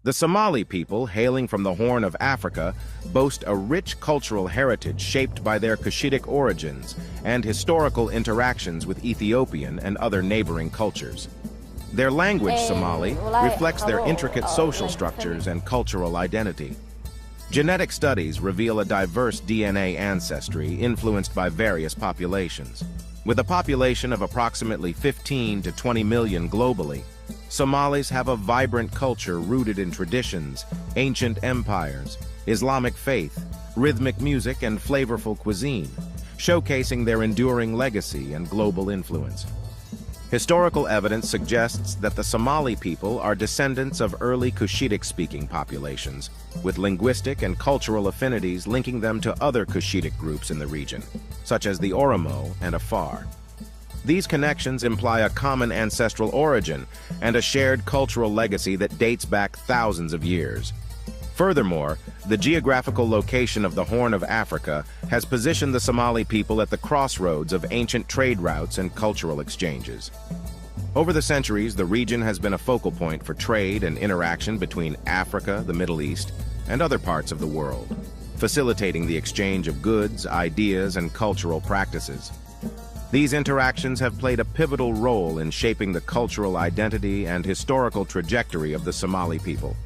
The Somali people, hailing from the Horn of Africa, boast a rich cultural heritage shaped by their Cushitic origins and historical interactions with Ethiopian and other neighboring cultures. Their language, Somali, reflects their intricate social structures and cultural identity. Genetic studies reveal a diverse DNA ancestry influenced by various populations. With a population of approximately 15 to 20 million globally, Somalis have a vibrant culture rooted in traditions, ancient empires, Islamic faith, rhythmic music, and flavorful cuisine, showcasing their enduring legacy and global influence. Historical evidence suggests that the Somali people are descendants of early Cushitic-speaking populations, with linguistic and cultural affinities linking them to other Cushitic groups in the region, such as the Oromo and Afar. These connections imply a common ancestral origin and a shared cultural legacy that dates back thousands of years. Furthermore, the geographical location of the Horn of Africa has positioned the Somali people at the crossroads of ancient trade routes and cultural exchanges. Over the centuries, the region has been a focal point for trade and interaction between Africa, the Middle East, and other parts of the world, facilitating the exchange of goods, ideas, and cultural practices. These interactions have played a pivotal role in shaping the cultural identity and historical trajectory of the Somali people.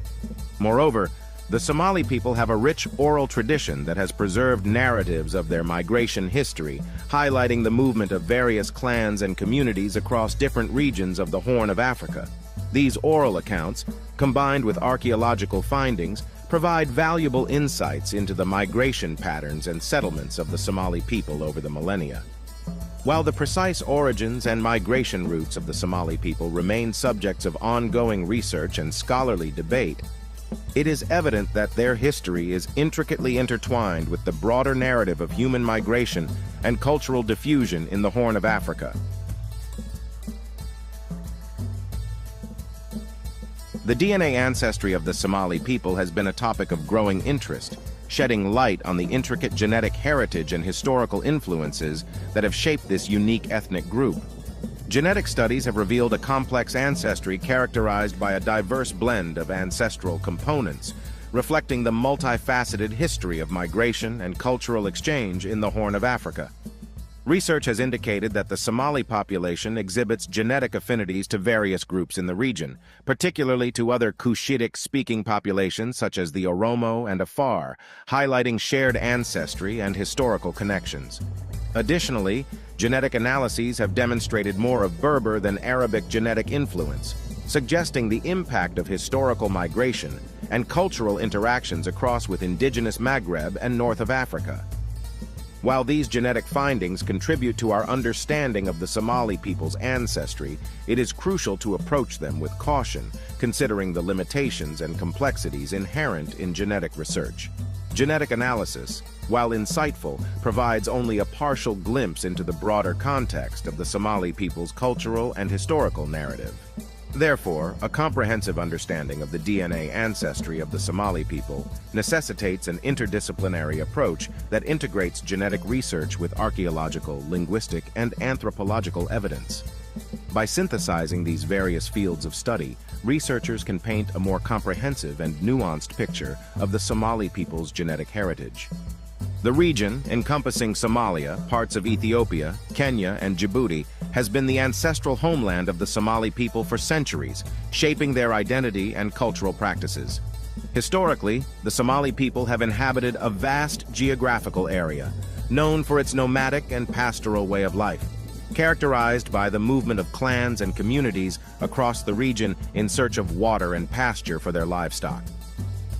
Moreover, the Somali people have a rich oral tradition that has preserved narratives of their migration history, highlighting the movement of various clans and communities across different regions of the Horn of Africa. These oral accounts, combined with archaeological findings, provide valuable insights into the migration patterns and settlements of the Somali people over the millennia. While the precise origins and migration routes of the Somali people remain subjects of ongoing research and scholarly debate, it is evident that their history is intricately intertwined with the broader narrative of human migration and cultural diffusion in the Horn of Africa. The DNA ancestry of the Somali people has been a topic of growing interest, shedding light on the intricate genetic heritage and historical influences that have shaped this unique ethnic group. Genetic studies have revealed a complex ancestry characterized by a diverse blend of ancestral components, reflecting the multifaceted history of migration and cultural exchange in the Horn of Africa. Research has indicated that the Somali population exhibits genetic affinities to various groups in the region, particularly to other Cushitic-speaking populations such as the Oromo and Afar, highlighting shared ancestry and historical connections. Additionally, genetic analyses have demonstrated more of Berber than Arabic genetic influence, suggesting the impact of historical migration and cultural interactions across with indigenous Maghreb and north of Africa. While these genetic findings contribute to our understanding of the Somali people's ancestry, it is crucial to approach them with caution, considering the limitations and complexities inherent in genetic research. Genetic analysis, while insightful, provides only a partial glimpse into the broader context of the Somali people's cultural and historical narrative. Therefore, a comprehensive understanding of the DNA ancestry of the Somali people necessitates an interdisciplinary approach that integrates genetic research with archaeological, linguistic, and anthropological evidence. By synthesizing these various fields of study, researchers can paint a more comprehensive and nuanced picture of the Somali people's genetic heritage. The region, encompassing Somalia, parts of Ethiopia, Kenya, and Djibouti, has been the ancestral homeland of the Somali people for centuries, shaping their identity and cultural practices. Historically, the Somali people have inhabited a vast geographical area, known for its nomadic and pastoral way of life, characterized by the movement of clans and communities across the region in search of water and pasture for their livestock.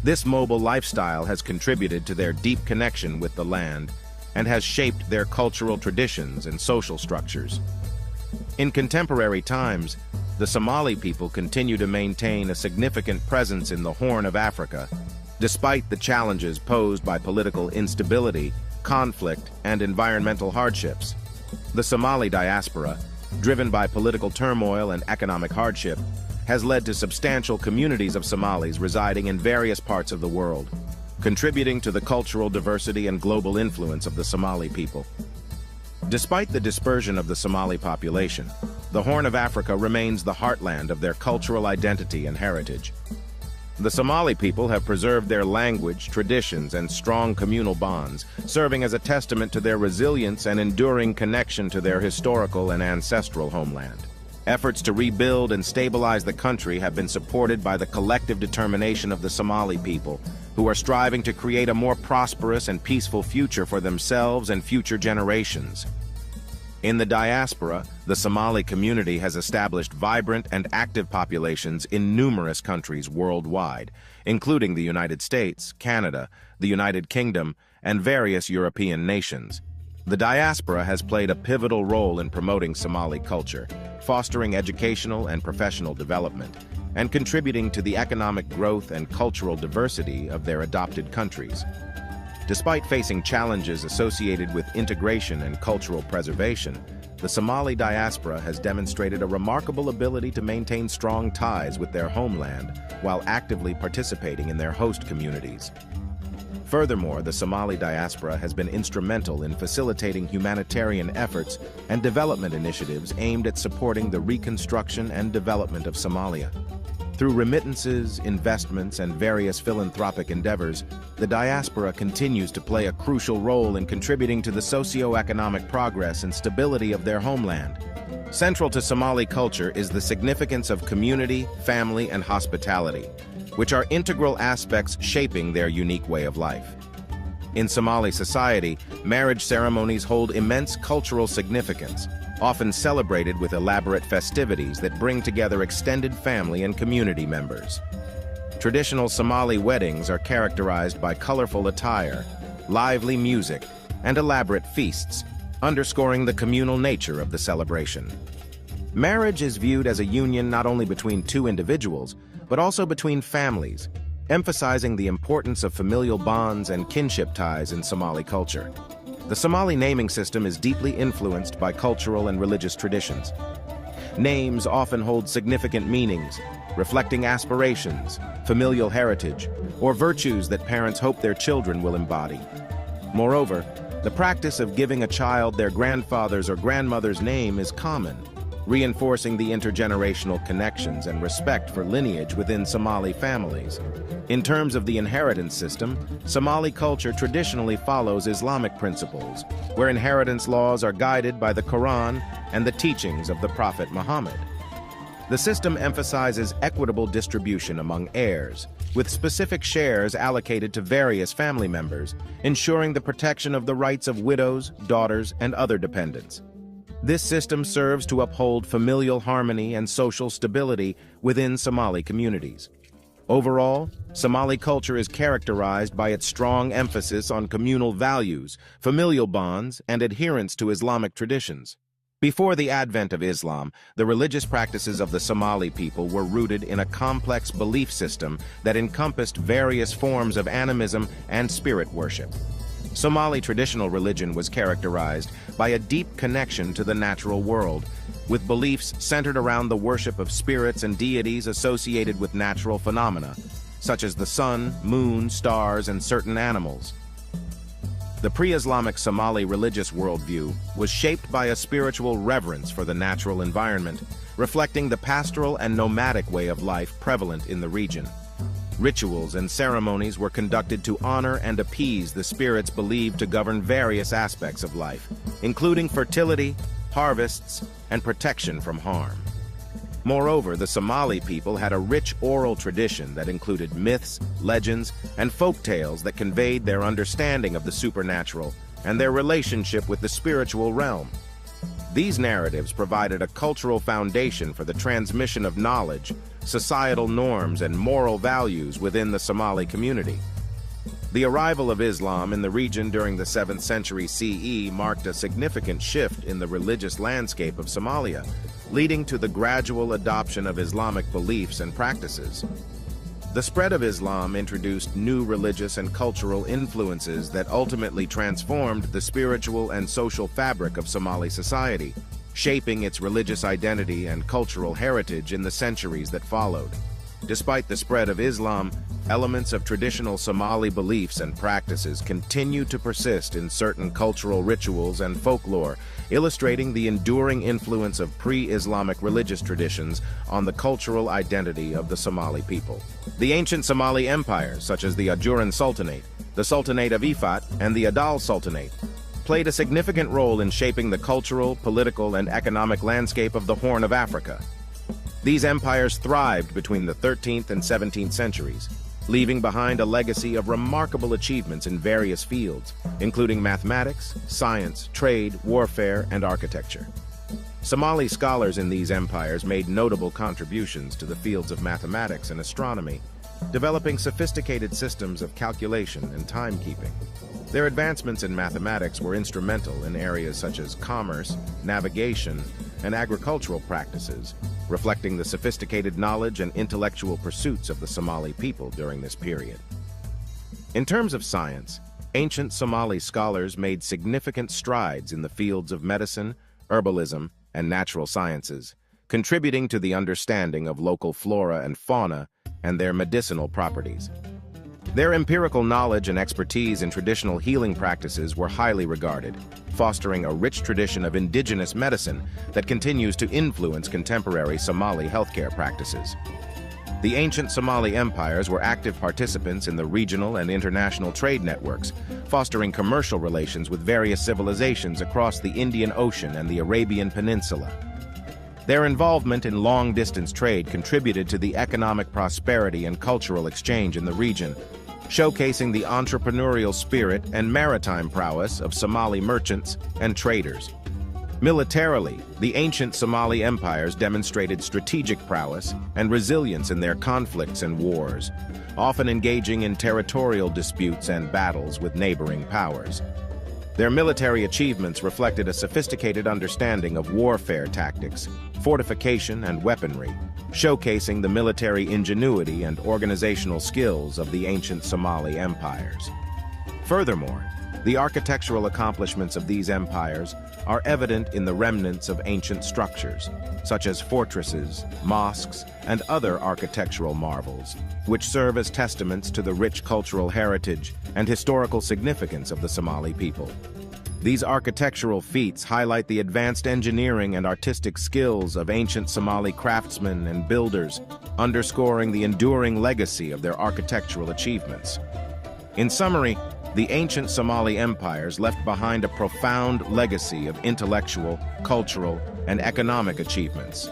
This mobile lifestyle has contributed to their deep connection with the land and has shaped their cultural traditions and social structures. In contemporary times, the Somali people continue to maintain a significant presence in the Horn of Africa, despite the challenges posed by political instability, conflict, and environmental hardships. The Somali diaspora, driven by political turmoil and economic hardship, has led to substantial communities of Somalis residing in various parts of the world, contributing to the cultural diversity and global influence of the Somali people. Despite the dispersion of the Somali population, the Horn of Africa remains the heartland of their cultural identity and heritage. The Somali people have preserved their language, traditions, and strong communal bonds, serving as a testament to their resilience and enduring connection to their historical and ancestral homeland. Efforts to rebuild and stabilize the country have been supported by the collective determination of the Somali people, who are striving to create a more prosperous and peaceful future for themselves and future generations. In the diaspora, the Somali community has established vibrant and active populations in numerous countries worldwide, including the United States, Canada, the United Kingdom, and various European nations. The diaspora has played a pivotal role in promoting Somali culture, fostering educational and professional development, and contributing to the economic growth and cultural diversity of their adopted countries. Despite facing challenges associated with integration and cultural preservation, the Somali diaspora has demonstrated a remarkable ability to maintain strong ties with their homeland while actively participating in their host communities. Furthermore, the Somali diaspora has been instrumental in facilitating humanitarian efforts and development initiatives aimed at supporting the reconstruction and development of Somalia. Through remittances, investments, and various philanthropic endeavors, the diaspora continues to play a crucial role in contributing to the socio-economic progress and stability of their homeland. Central to Somali culture is the significance of community, family, and hospitality, which are integral aspects shaping their unique way of life. In Somali society, marriage ceremonies hold immense cultural significance, often celebrated with elaborate festivities that bring together extended family and community members. Traditional Somali weddings are characterized by colorful attire, lively music, and elaborate feasts, underscoring the communal nature of the celebration. Marriage is viewed as a union not only between two individuals, but also between families, emphasizing the importance of familial bonds and kinship ties in Somali culture. The Somali naming system is deeply influenced by cultural and religious traditions. Names often hold significant meanings, reflecting aspirations, familial heritage, or virtues that parents hope their children will embody. Moreover, the practice of giving a child their grandfather's or grandmother's name is common, reinforcing the intergenerational connections and respect for lineage within Somali families. In terms of the inheritance system, Somali culture traditionally follows Islamic principles, where inheritance laws are guided by the Quran and the teachings of the Prophet Muhammad. The system emphasizes equitable distribution among heirs, with specific shares allocated to various family members, ensuring the protection of the rights of widows, daughters, and other dependents. This system serves to uphold familial harmony and social stability within Somali communities. Overall, Somali culture is characterized by its strong emphasis on communal values, familial bonds, and adherence to Islamic traditions. Before the advent of Islam, the religious practices of the Somali people were rooted in a complex belief system that encompassed various forms of animism and spirit worship. Somali traditional religion was characterized by a deep connection to the natural world, with beliefs centered around the worship of spirits and deities associated with natural phenomena, such as the sun, moon, stars, and certain animals. The pre-Islamic Somali religious worldview was shaped by a spiritual reverence for the natural environment, reflecting the pastoral and nomadic way of life prevalent in the region. Rituals and ceremonies were conducted to honor and appease the spirits believed to govern various aspects of life, including fertility, harvests, and protection from harm. Moreover, the Somali people had a rich oral tradition that included myths, legends, and folk tales that conveyed their understanding of the supernatural and their relationship with the spiritual realm. These narratives provided a cultural foundation for the transmission of knowledge, societal norms, and moral values within the Somali community. The arrival of Islam in the region during the 7th century CE marked a significant shift in the religious landscape of Somalia, leading to the gradual adoption of Islamic beliefs and practices. The spread of Islam introduced new religious and cultural influences that ultimately transformed the spiritual and social fabric of Somali society, shaping its religious identity and cultural heritage in the centuries that followed. Despite the spread of Islam, elements of traditional Somali beliefs and practices continue to persist in certain cultural rituals and folklore, illustrating the enduring influence of pre-Islamic religious traditions on the cultural identity of the Somali people. The ancient Somali empires, such as the Ajuran Sultanate, the Sultanate of Ifat, and the Adal Sultanate, played a significant role in shaping the cultural, political, and economic landscape of the Horn of Africa. These empires thrived between the 13th and 17th centuries, leaving behind a legacy of remarkable achievements in various fields, including mathematics, science, trade, warfare, and architecture. Somali scholars in these empires made notable contributions to the fields of mathematics and astronomy, developing sophisticated systems of calculation and timekeeping. Their advancements in mathematics were instrumental in areas such as commerce, navigation, and agricultural practices, reflecting the sophisticated knowledge and intellectual pursuits of the Somali people during this period. In terms of science, ancient Somali scholars made significant strides in the fields of medicine, herbalism, and natural sciences, contributing to the understanding of local flora and fauna and their medicinal properties. Their empirical knowledge and expertise in traditional healing practices were highly regarded, fostering a rich tradition of indigenous medicine that continues to influence contemporary Somali healthcare practices. The ancient Somali empires were active participants in the regional and international trade networks, fostering commercial relations with various civilizations across the Indian Ocean and the Arabian Peninsula. Their involvement in long-distance trade contributed to the economic prosperity and cultural exchange in the region, showcasing the entrepreneurial spirit and maritime prowess of Somali merchants and traders. Militarily, the ancient Somali empires demonstrated strategic prowess and resilience in their conflicts and wars, often engaging in territorial disputes and battles with neighboring powers. Their military achievements reflected a sophisticated understanding of warfare tactics, fortification, and weaponry, showcasing the military ingenuity and organizational skills of the ancient Somali empires. Furthermore, the architectural accomplishments of these empires are evident in the remnants of ancient structures, such as fortresses, mosques, and other architectural marvels, which serve as testaments to the rich cultural heritage and historical significance of the Somali people. These architectural feats highlight the advanced engineering and artistic skills of ancient Somali craftsmen and builders, underscoring the enduring legacy of their architectural achievements. In summary, the ancient Somali empires left behind a profound legacy of intellectual, cultural, and economic achievements.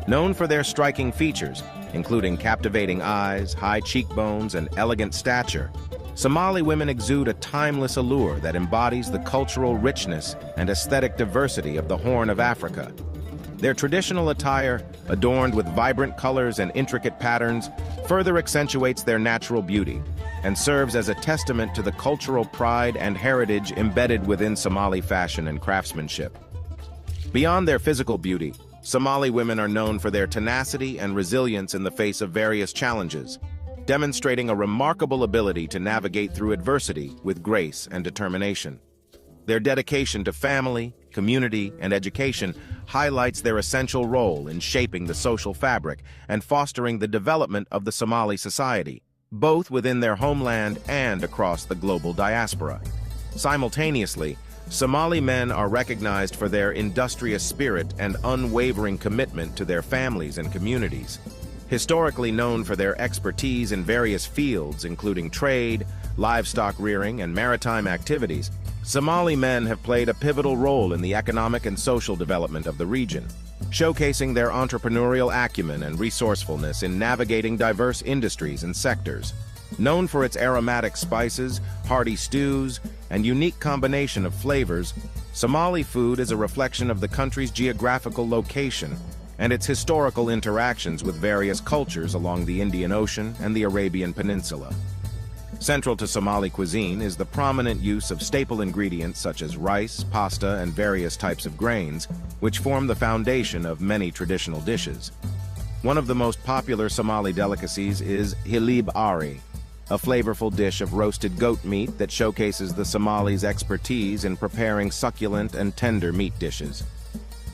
Known for their striking features, including captivating eyes, high cheekbones, and elegant stature, Somali women exude a timeless allure that embodies the cultural richness and aesthetic diversity of the Horn of Africa. Their traditional attire, adorned with vibrant colors and intricate patterns, further accentuates their natural beauty and serves as a testament to the cultural pride and heritage embedded within Somali fashion and craftsmanship. Beyond their physical beauty, Somali women are known for their tenacity and resilience in the face of various challenges, demonstrating a remarkable ability to navigate through adversity with grace and determination. Their dedication to family, community, and education highlights their essential role in shaping the social fabric and fostering the development of the Somali society, both within their homeland and across the global diaspora. Simultaneously, Somali men are recognized for their industrious spirit and unwavering commitment to their families and communities. Historically known for their expertise in various fields, including trade, livestock rearing, and maritime activities, Somali men have played a pivotal role in the economic and social development of the region, showcasing their entrepreneurial acumen and resourcefulness in navigating diverse industries and sectors. Known for its aromatic spices, hearty stews, and unique combination of flavors, Somali food is a reflection of the country's geographical location and its historical interactions with various cultures along the Indian Ocean and the Arabian Peninsula. Central to Somali cuisine is the prominent use of staple ingredients such as rice, pasta, and various types of grains, which form the foundation of many traditional dishes. One of the most popular Somali delicacies is hilib ari, a flavorful dish of roasted goat meat that showcases the Somalis' expertise in preparing succulent and tender meat dishes.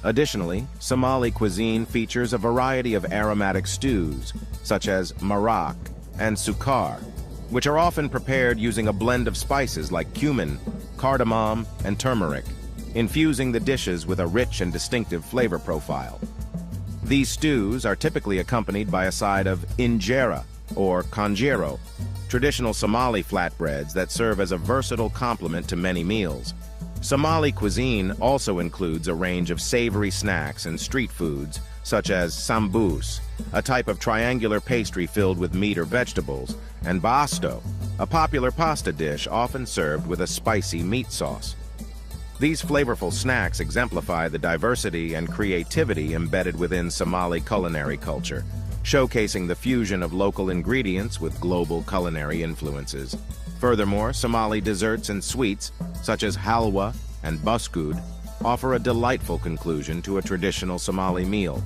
Additionally, Somali cuisine features a variety of aromatic stews, such as marak and sukar, which are often prepared using a blend of spices like cumin, cardamom, and turmeric, infusing the dishes with a rich and distinctive flavor profile. These stews are typically accompanied by a side of injera, or kanjero, traditional Somali flatbreads that serve as a versatile complement to many meals. Somali cuisine also includes a range of savory snacks and street foods, such as sambus, a type of triangular pastry filled with meat or vegetables, and basto, a popular pasta dish often served with a spicy meat sauce. These flavorful snacks exemplify the diversity and creativity embedded within Somali culinary culture, showcasing the fusion of local ingredients with global culinary influences. Furthermore, Somali desserts and sweets, such as halwa and buskud, offer a delightful conclusion to a traditional Somali meal.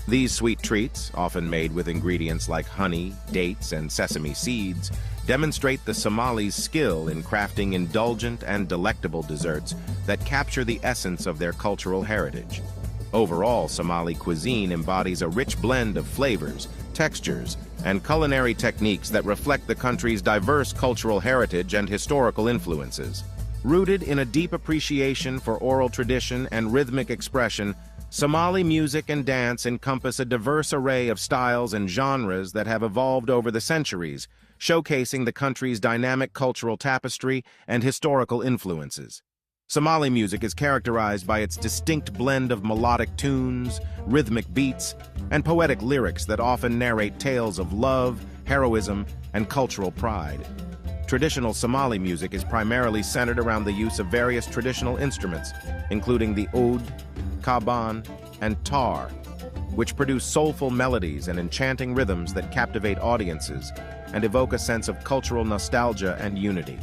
These sweet treats, often made with ingredients like honey, dates, and sesame seeds, demonstrate the Somalis' skill in crafting indulgent and delectable desserts that capture the essence of their cultural heritage. Overall, Somali cuisine embodies a rich blend of flavors, textures, and culinary techniques that reflect the country's diverse cultural heritage and historical influences. Rooted in a deep appreciation for oral tradition and rhythmic expression, Somali music and dance encompass a diverse array of styles and genres that have evolved over the centuries, showcasing the country's dynamic cultural tapestry and historical influences. Somali music is characterized by its distinct blend of melodic tunes, rhythmic beats, and poetic lyrics that often narrate tales of love, heroism, and cultural pride. Traditional Somali music is primarily centered around the use of various traditional instruments, including the oud, kaban, and tar, which produce soulful melodies and enchanting rhythms that captivate audiences and evoke a sense of cultural nostalgia and unity.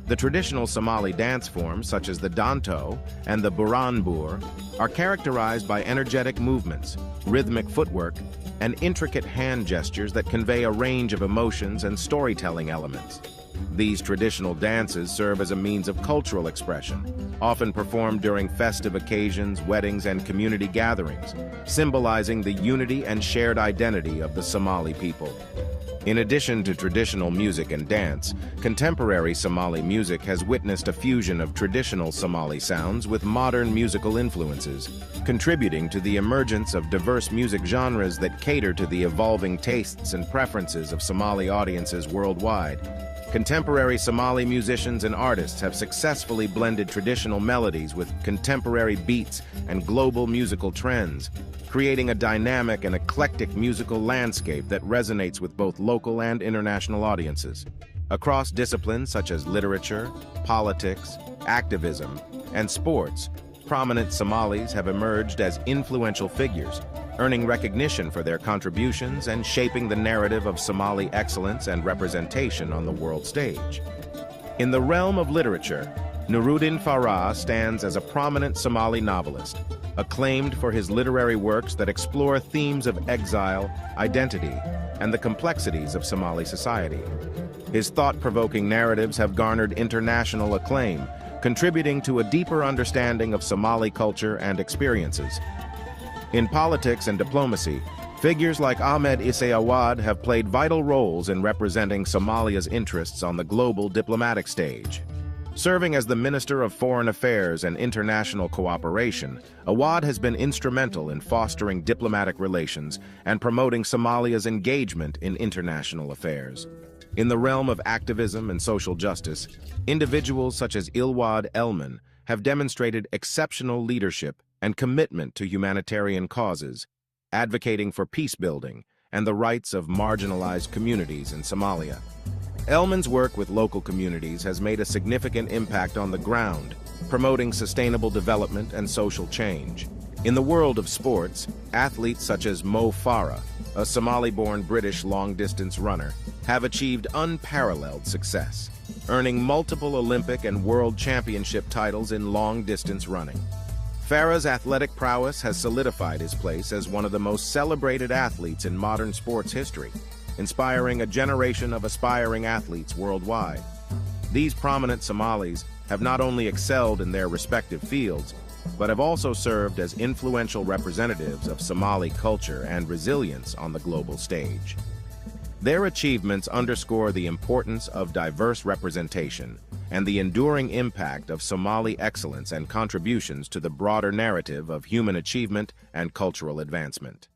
The traditional Somali dance forms, such as the danto and the buranbur, are characterized by energetic movements, rhythmic footwork, and intricate hand gestures that convey a range of emotions and storytelling elements. These traditional dances serve as a means of cultural expression, often performed during festive occasions, weddings, and community gatherings, symbolizing the unity and shared identity of the Somali people. In addition to traditional music and dance, contemporary Somali music has witnessed a fusion of traditional Somali sounds with modern musical influences, contributing to the emergence of diverse music genres that cater to the evolving tastes and preferences of Somali audiences worldwide. Contemporary Somali musicians and artists have successfully blended traditional melodies with contemporary beats and global musical trends, creating a dynamic and eclectic musical landscape that resonates with both local and international audiences. Across disciplines such as literature, politics, activism, and sports, prominent Somalis have emerged as influential figures, earning recognition for their contributions and shaping the narrative of Somali excellence and representation on the world stage. In the realm of literature, Nuruddin Farah stands as a prominent Somali novelist, acclaimed for his literary works that explore themes of exile, identity, and the complexities of Somali society. His thought-provoking narratives have garnered international acclaim, contributing to a deeper understanding of Somali culture and experiences. In politics and diplomacy, figures like Ahmed Isse Awad have played vital roles in representing Somalia's interests on the global diplomatic stage. Serving as the Minister of Foreign Affairs and International Cooperation, Awad has been instrumental in fostering diplomatic relations and promoting Somalia's engagement in international affairs. In the realm of activism and social justice, individuals such as Ilwad Elman have demonstrated exceptional leadership and commitment to humanitarian causes, advocating for peace building and the rights of marginalized communities in Somalia. Elman's work with local communities has made a significant impact on the ground, promoting sustainable development and social change. In the world of sports, athletes such as Mo Farah, a Somali-born British long-distance runner, have achieved unparalleled success, earning multiple Olympic and World Championship titles in long-distance running. Farah's athletic prowess has solidified his place as one of the most celebrated athletes in modern sports history, inspiring a generation of aspiring athletes worldwide. These prominent Somalis have not only excelled in their respective fields, but have also served as influential representatives of Somali culture and resilience on the global stage. Their achievements underscore the importance of diverse representation and the enduring impact of Somali excellence and contributions to the broader narrative of human achievement and cultural advancement.